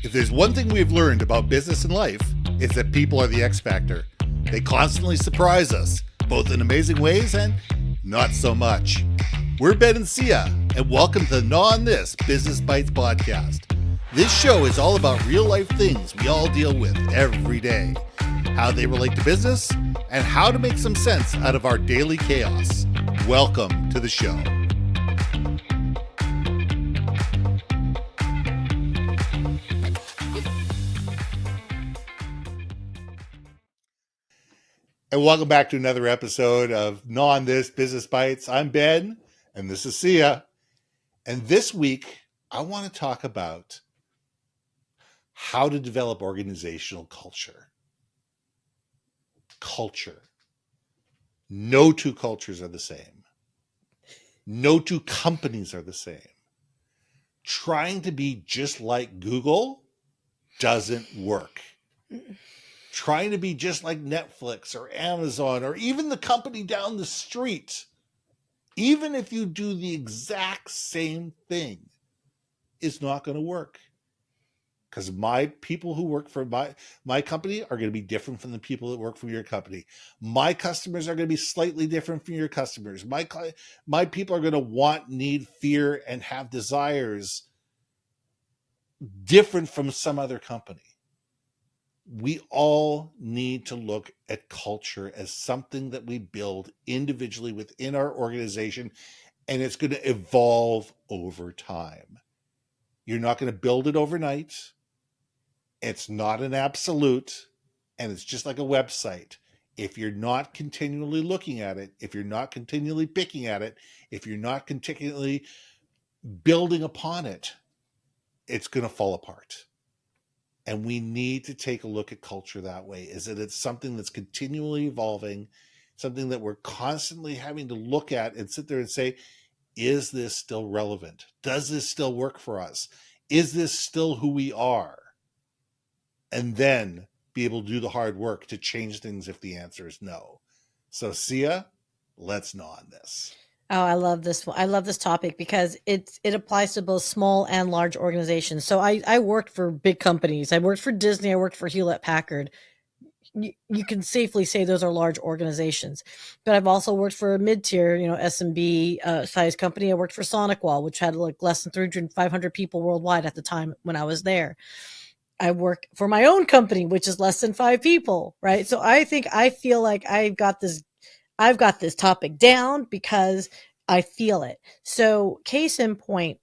If there's one thing we've learned about business and life, it's that people are the X factor. They constantly surprise us, both in amazing ways and not so much. We're Ben and Syya, and welcome to the Gnaw This Business Bytes podcast. This show is all about real life things we all deal with every day, how they relate to business, and how to make some sense out of our daily chaos. Welcome to the show. And welcome back to another episode of Gnaw This Business Bytes. I'm Ben, and this is Syya. And this week, I want to talk about how to develop organizational culture. Culture. No two cultures are the same. No two companies are the same. Trying to be just like Google doesn't work. Trying to be just like Netflix or Amazon or even the company down the street, even if you do the exact same thing, is not going to work. Because my people who work for my company are going to be different from the people that work for your company. My customers are going to be slightly different from your customers. My people are going to want, need, fear, and have desires different from some other company. We all need to look at culture as something that we build individually within our organization, and it's going to evolve over time. You're not going to build it overnight. It's not an absolute, and it's just like a website. If you're not continually looking at it, if you're not continually picking at it, if you're not continually building upon it, it's going to fall apart. And we need to take a look at culture that way, is that it's something that's continually evolving, something that we're constantly having to look at and sit there and say, is this still relevant? Does this still work for us? Is this still who we are? And then be able to do the hard work to change things if the answer is no. So Syya, let's gnaw on this. Oh, I love this. I love this topic because it applies to both small and large organizations. So I worked for big companies. I worked for Disney. I worked for Hewlett Packard. You can safely say those are large organizations. But I've also worked for a mid-tier, SMB size company. I worked for SonicWall, which had like less than 300, 500 people worldwide at the time when I was there. I work for my own company, which is less than 5 people, right? So I feel like I've got this topic down because I feel it. So case in point,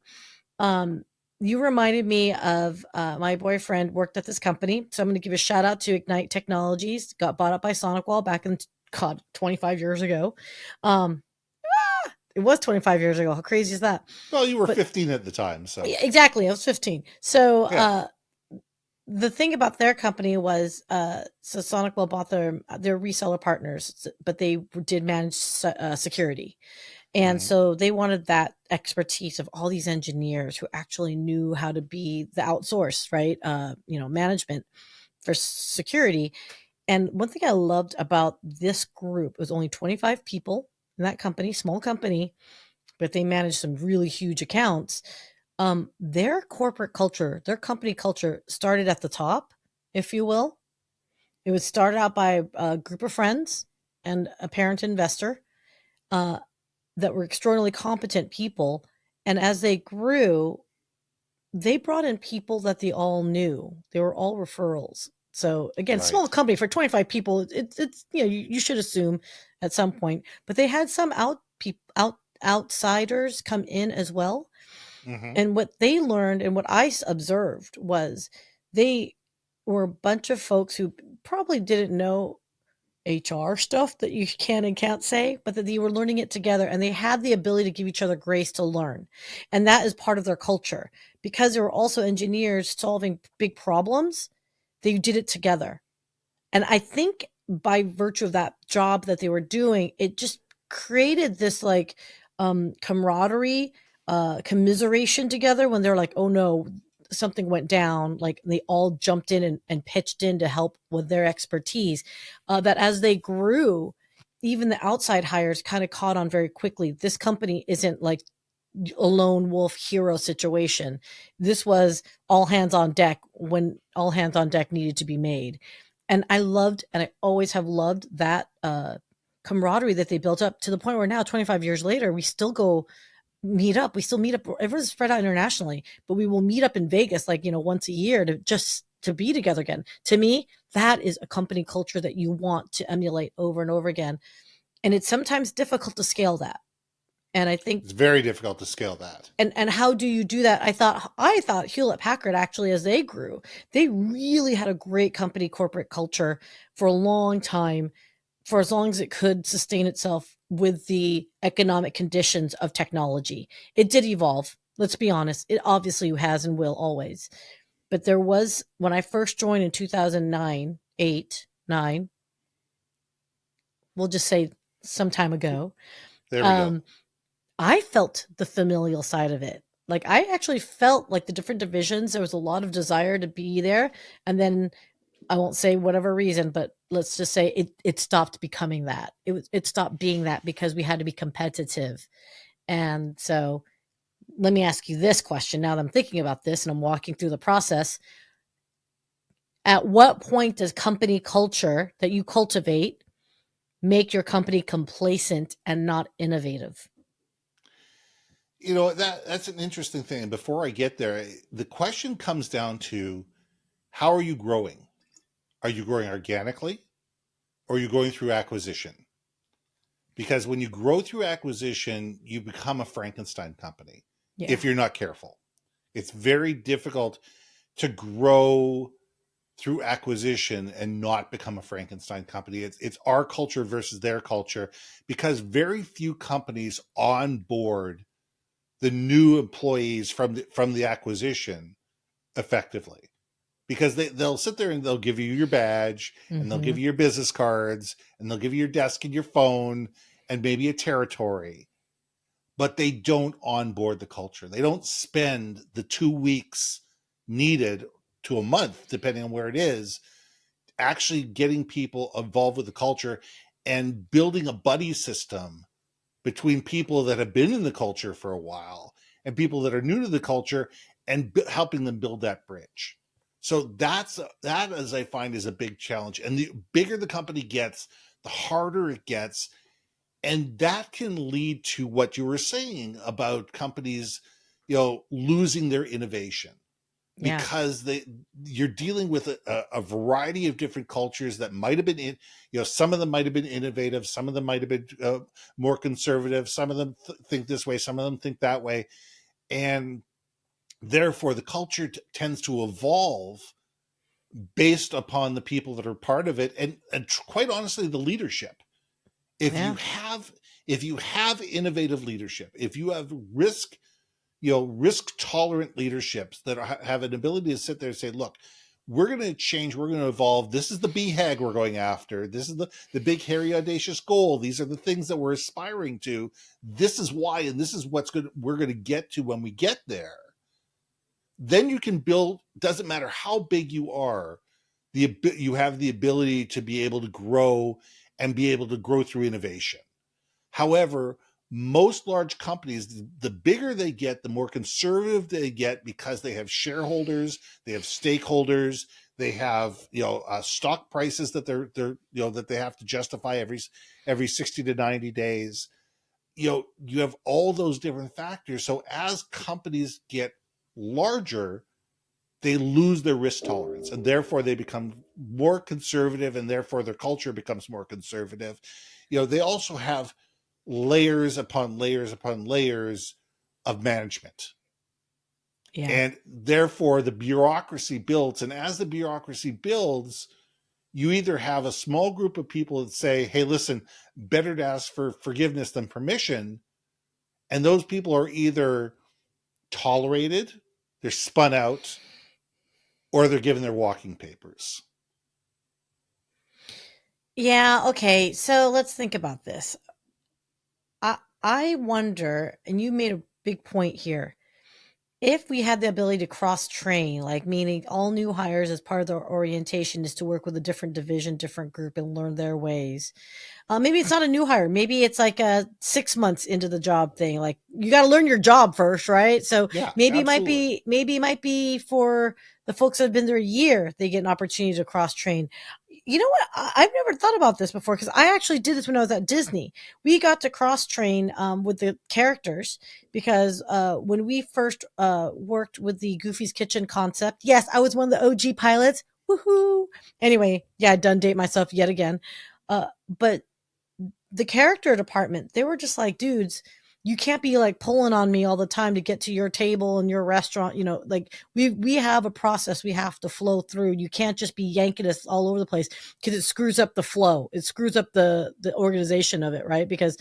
you reminded me of my boyfriend worked at this company. So I'm going to give a shout out to Ignite Technologies. Got bought up by SonicWall back in 25 years ago. It was 25 years ago. How crazy is that? Well, you were 15 at the time. So Yeah, exactly. I was 15. So yeah. The thing about their company was, so SonicWell bought their reseller partners, but they did manage security. And so they wanted that expertise of all these engineers who actually knew how to be the outsource, right? Management for security. And one thing I loved about this group, it was only 25 people in that company, small company, but they managed some really huge accounts. Their corporate culture, their company culture started at the top, if you will. It was started out by a group of friends and a parent investor that were extraordinarily competent people. And as they grew, they brought in people that they all knew. They were all referrals. So again, Right. small company for 25 people, it's you should assume at some point, but they had some outsiders come in as well. Mm-hmm. And what they learned and what I observed was they were a bunch of folks who probably didn't know HR stuff that you can and can't say, but that they were learning it together and they had the ability to give each other grace to learn. And that is part of their culture because they were also engineers solving big problems. They did it together. And I think by virtue of that job that they were doing, it just created this like camaraderie, commiseration together when they're like, oh no, something went down. Like they all jumped in and pitched in to help with their expertise. That as they grew, even the outside hires kind of caught on very quickly. This company isn't like a lone wolf hero situation. This was all hands on deck when all hands on deck needed to be made. And I loved, and I always have loved that camaraderie that they built up to the point where now, 25 years later, we still go meet up. We still meet up. Everyone's spread out internationally, but we will meet up in Vegas, like, once a year to just to be together again. To me, that is a company culture that you want to emulate over and over again. And it's sometimes difficult to scale that. And I think, It's very difficult to scale that. and how do you do that? I thought Hewlett Packard, actually, as they grew, they really had a great company corporate culture for a long time, for as long as it could sustain itself with the economic conditions of technology. It did evolve. Let's be honest. It obviously has and will always. But there was, when I first joined in 2009, 8, 9, we'll just say some time ago, There we go. I felt the familial side of it. Like, I actually felt like the different divisions, there was a lot of desire to be there. And then, I won't say whatever reason, but let's just say it stopped becoming that. It stopped being that because we had to be competitive. And so, let me ask you this question now that I'm thinking about this and I'm walking through the process. At what point does company culture that you cultivate make your company complacent and not innovative? That's an interesting thing. And before I get there, the question comes down to, how are you growing? Are you growing organically, or are you going through acquisition? Because when you grow through acquisition, you become a Frankenstein company Yeah. if you're not careful. It's very difficult to grow through acquisition and not become a Frankenstein company. It's our culture versus their culture, because very few companies onboard the new employees from the acquisition effectively, because they'll sit there and they'll give you your badge, and they'll Mm-hmm. give you your business cards, and they'll give you your desk and your phone and maybe a territory, but they don't onboard the culture. They don't spend the 2 weeks needed to a month, depending on where it is, actually getting people involved with the culture and building a buddy system between people that have been in the culture for a while and people that are new to the culture, and helping them build that bridge. So that, as I find, is a big challenge. And the bigger the company gets, the harder it gets. And that can lead to what you were saying about companies, losing their innovation, Yeah. because you're dealing with a variety of different cultures that might have been some of them might have been innovative, some of them might have been more conservative, some of them think this way, some of them think that way, and therefore the culture tends to evolve based upon the people that are part of it, and quite honestly, the leadership. if you Yeah. have if you have innovative leadership, if you have risk tolerant leaderships that have an ability to sit there and say, look, we're going to change, we're going to evolve, this is the BHAG we're going after, this is the big hairy audacious goal, these are the things that we're aspiring to, this is why, and this is we're going to get to when we get there. Then you can build, doesn't matter how big you are, you have the ability to be able to grow, and be able to grow through innovation. However, most large companies, the bigger they get, the more conservative they get, because they have shareholders, they have stakeholders, they have stock prices that that they have to justify every 60 to 90 days. You have all those different factors. So as companies get larger, they lose their risk tolerance, and therefore they become more conservative, and therefore their culture becomes more conservative. They also have layers upon layers upon layers of management, Yeah. and therefore the bureaucracy builds, and as the bureaucracy builds, you either have a small group of people that say, hey, listen, better to ask for forgiveness than permission, and those people are either tolerated, they're spun out, or they're given their walking papers. Yeah. Okay. So let's think about this. I wonder, and you made a big point here. If we had the ability to cross train, like meaning all new hires as part of their orientation is to work with a different division, different group, and learn their ways. Maybe it's not a new hire. Maybe it's like a 6 months into the job thing. Like you got to learn your job first, right? So Yeah, absolutely. maybe it might be for the folks that have been there a year. They get an opportunity to cross train. You know what? I've never thought about this before because I actually did this when I was at Disney. We got to cross train with the characters because when we first worked with the Goofy's Kitchen concept, yes, I was one of the OG pilots. Woohoo! Anyway, yeah, done date myself yet again. But the character department, they were just like, dudes, you can't be like pulling on me all the time to get to your table and your restaurant. You know, like we have a process we have to flow through. You can't just be yanking us all over the place because it screws up the flow. It screws up the organization of it, right? Because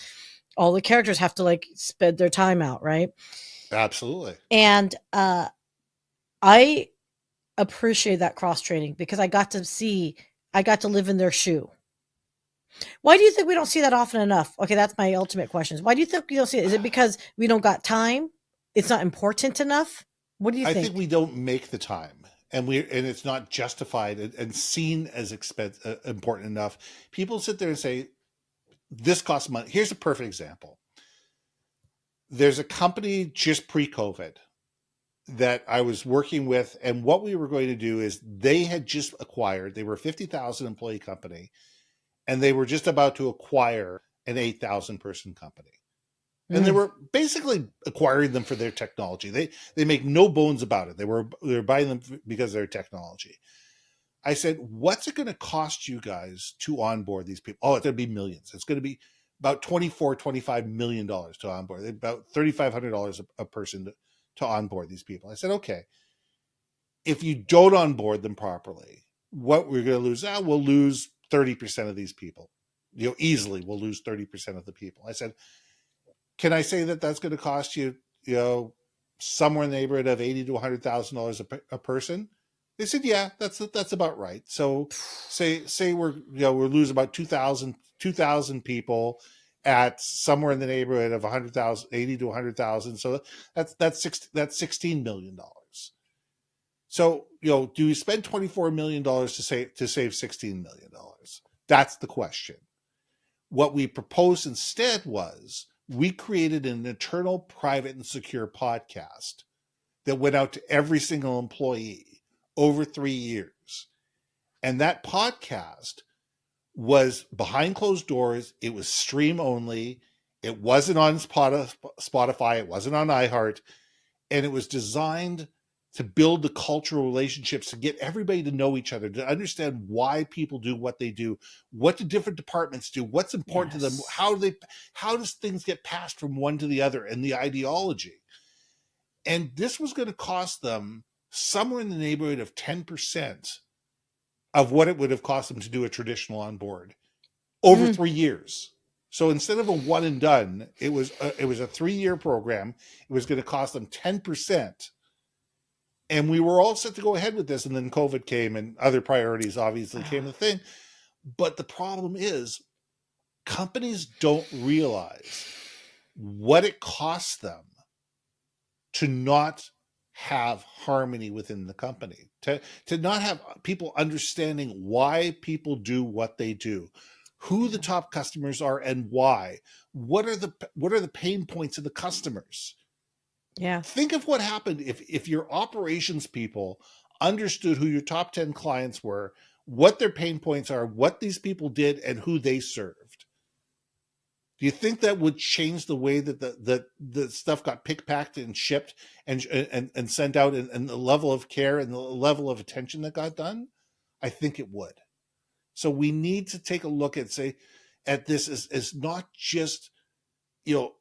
all the characters have to like spend their time out, right? Absolutely. And I appreciate that cross training because I got to live in their shoe. Why do you think we don't see that often enough? Okay, that's my ultimate question. Why do you think we don't see it? Is it because we don't got time? It's not important enough? What do you I think think? we don't make the time, and it's not justified and seen as important enough. People sit there and say this costs money. Here's a perfect example. There's a company just pre-COVID that I was working with, and what we were going to do is they had just acquired. They were a 50,000 employee company, and they were just about to acquire an 8,000 person company. And they Mm. were basically acquiring them for their technology. They make no bones about it. They were buying them because of their technology. I said, "What's it going to cost you guys to onboard these people?" Oh, it's going to be millions. It's going to be about $25 million to onboard. About $3,500 a person to onboard these people. I said, "Okay, if you don't onboard them properly, what we're going to lose? We'll lose 30% of these people. Easily we'll lose 30% of the people." I said, can I say that that's going to cost you, somewhere in the neighborhood of $80,000 to $100,000 a person? They said, yeah, that's about right. So say we're losing about 2,000 people at somewhere in the neighborhood of 100,000, 80 to 100,000. So that's $16 million. So do you spend $24 million to save $16 million? That's the question. What we proposed instead was we created an internal, private, and secure podcast that went out to every single employee over 3 years. And that podcast was behind closed doors. It was stream only. It wasn't on Spotify. It wasn't on iHeart. And it was designed to build the cultural relationships, to get everybody to know each other, to understand why people do what they do, what do different departments do, what's important to them, Yes. how does things get passed from one to the other, and the ideology. And this was going to cost them somewhere in the neighborhood of 10% of what it would have cost them to do a traditional onboard over Mm. 3 years. So instead of a one and done, it was a 3-year program. It was going to cost them 10%. And we were all set to go ahead with this, and then COVID came and other priorities obviously came to the thing. But the problem is companies don't realize what it costs them to not have harmony within the company, to not have people understanding why people do what they do, who the top customers are and why, what are the pain points of the customers. Yeah. Think of what happened if your operations people understood who your top 10 clients were, what their pain points are, what these people did, and who they served. Do you think that would change the way that the stuff got pick packed and shipped and sent out, and the level of care and the level of attention that got done? I think it would. So we need to take a look at this as not just you know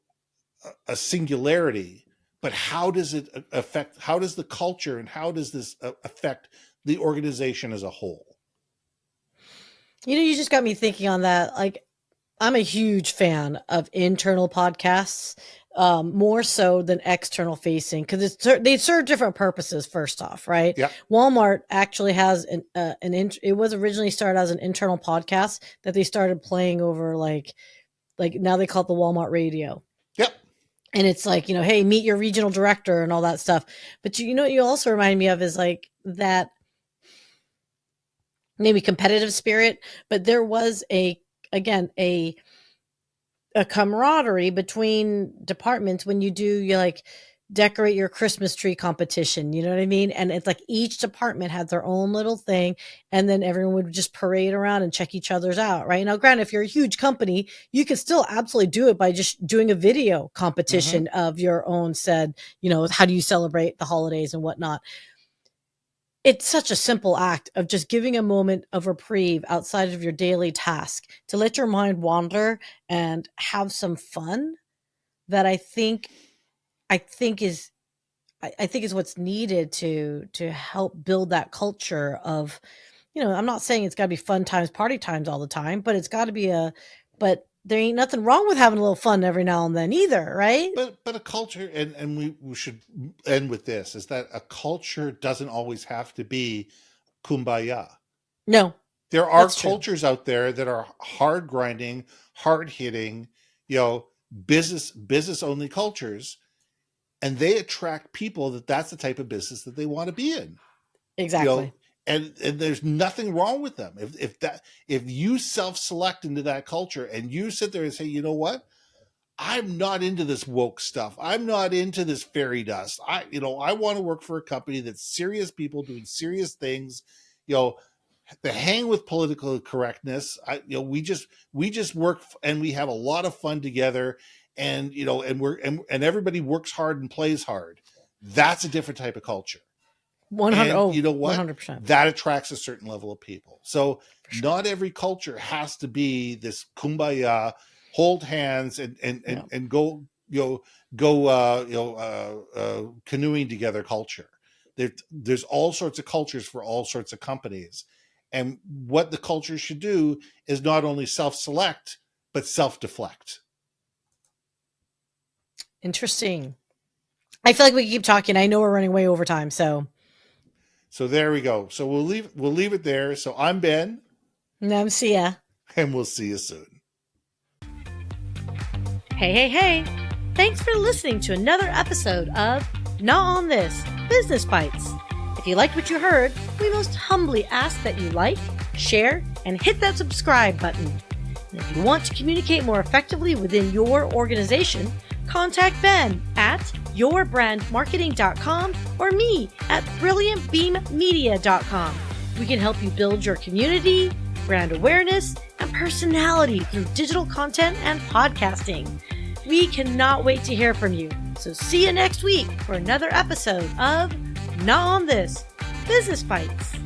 a singularity, but how does it affect? How does the culture and how does this affect the organization as a whole? You know, you just got me thinking on that. Like, I'm a huge fan of internal podcasts, more so than external facing because they serve different purposes. First off, right? Yeah, Walmart actually has it was originally started as an internal podcast that they started playing over like now they call it the Walmart Radio. yep, And it's like, hey, meet your regional director and all that stuff. But what you also remind me of is like that maybe competitive spirit, but there was a camaraderie between departments when you like decorate your Christmas tree competition. You know what I mean? And it's like each department had their own little thing, and then everyone would just parade around and check each other's out. Right now, granted, if you're a huge company, you can still absolutely do it by just doing a video competition of your own said, how do you celebrate the holidays and whatnot. It's such a simple act of just giving a moment of reprieve outside of your daily task to let your mind wander and have some fun that I think is what's needed to help build that culture of, I'm not saying it's got to be fun times, party times all the time, but it's got to be but there ain't nothing wrong with having a little fun every now and then either, right? But a culture, and we should end with this, is that a culture doesn't always have to be kumbaya. No. There are cultures out there that are hard grinding, hard hitting, business only cultures, and they attract people that's the type of business that they want to be in. Exactly. And there's nothing wrong with them. If you self-select into that culture and you sit there and say, you know what? I'm not into this woke stuff. I'm not into this fairy dust. I want to work for a company that's serious people doing serious things, the hang with political correctness. We just work and we have a lot of fun together, and and everybody works hard and plays hard. That's a different type of culture. 100. And you know what? 100%. That attracts a certain level of people. So not every culture has to be this kumbaya, hold hands and go canoeing together culture. There's all sorts of cultures for all sorts of companies. And what the culture should do is not only self-select, but self-deflect. Interesting. I feel like we can keep talking. I know we're running way over time, so there we go. So we'll leave it there. So I'm Ben. And I'm Syya. And we'll see you soon. Hey. Thanks for listening to another episode of Gnaw on This Business Bytes. If you liked what you heard, we most humbly ask that you like, share, and hit that subscribe button. And if you want to communicate more effectively within your organization, contact Ben at yourbrandmarketing.com or me at brilliantbeammedia.com. We can help you build your community, brand awareness, and personality through digital content and podcasting. We cannot wait to hear from you. So see you next week for another episode of Gnaw on This Business Bytes.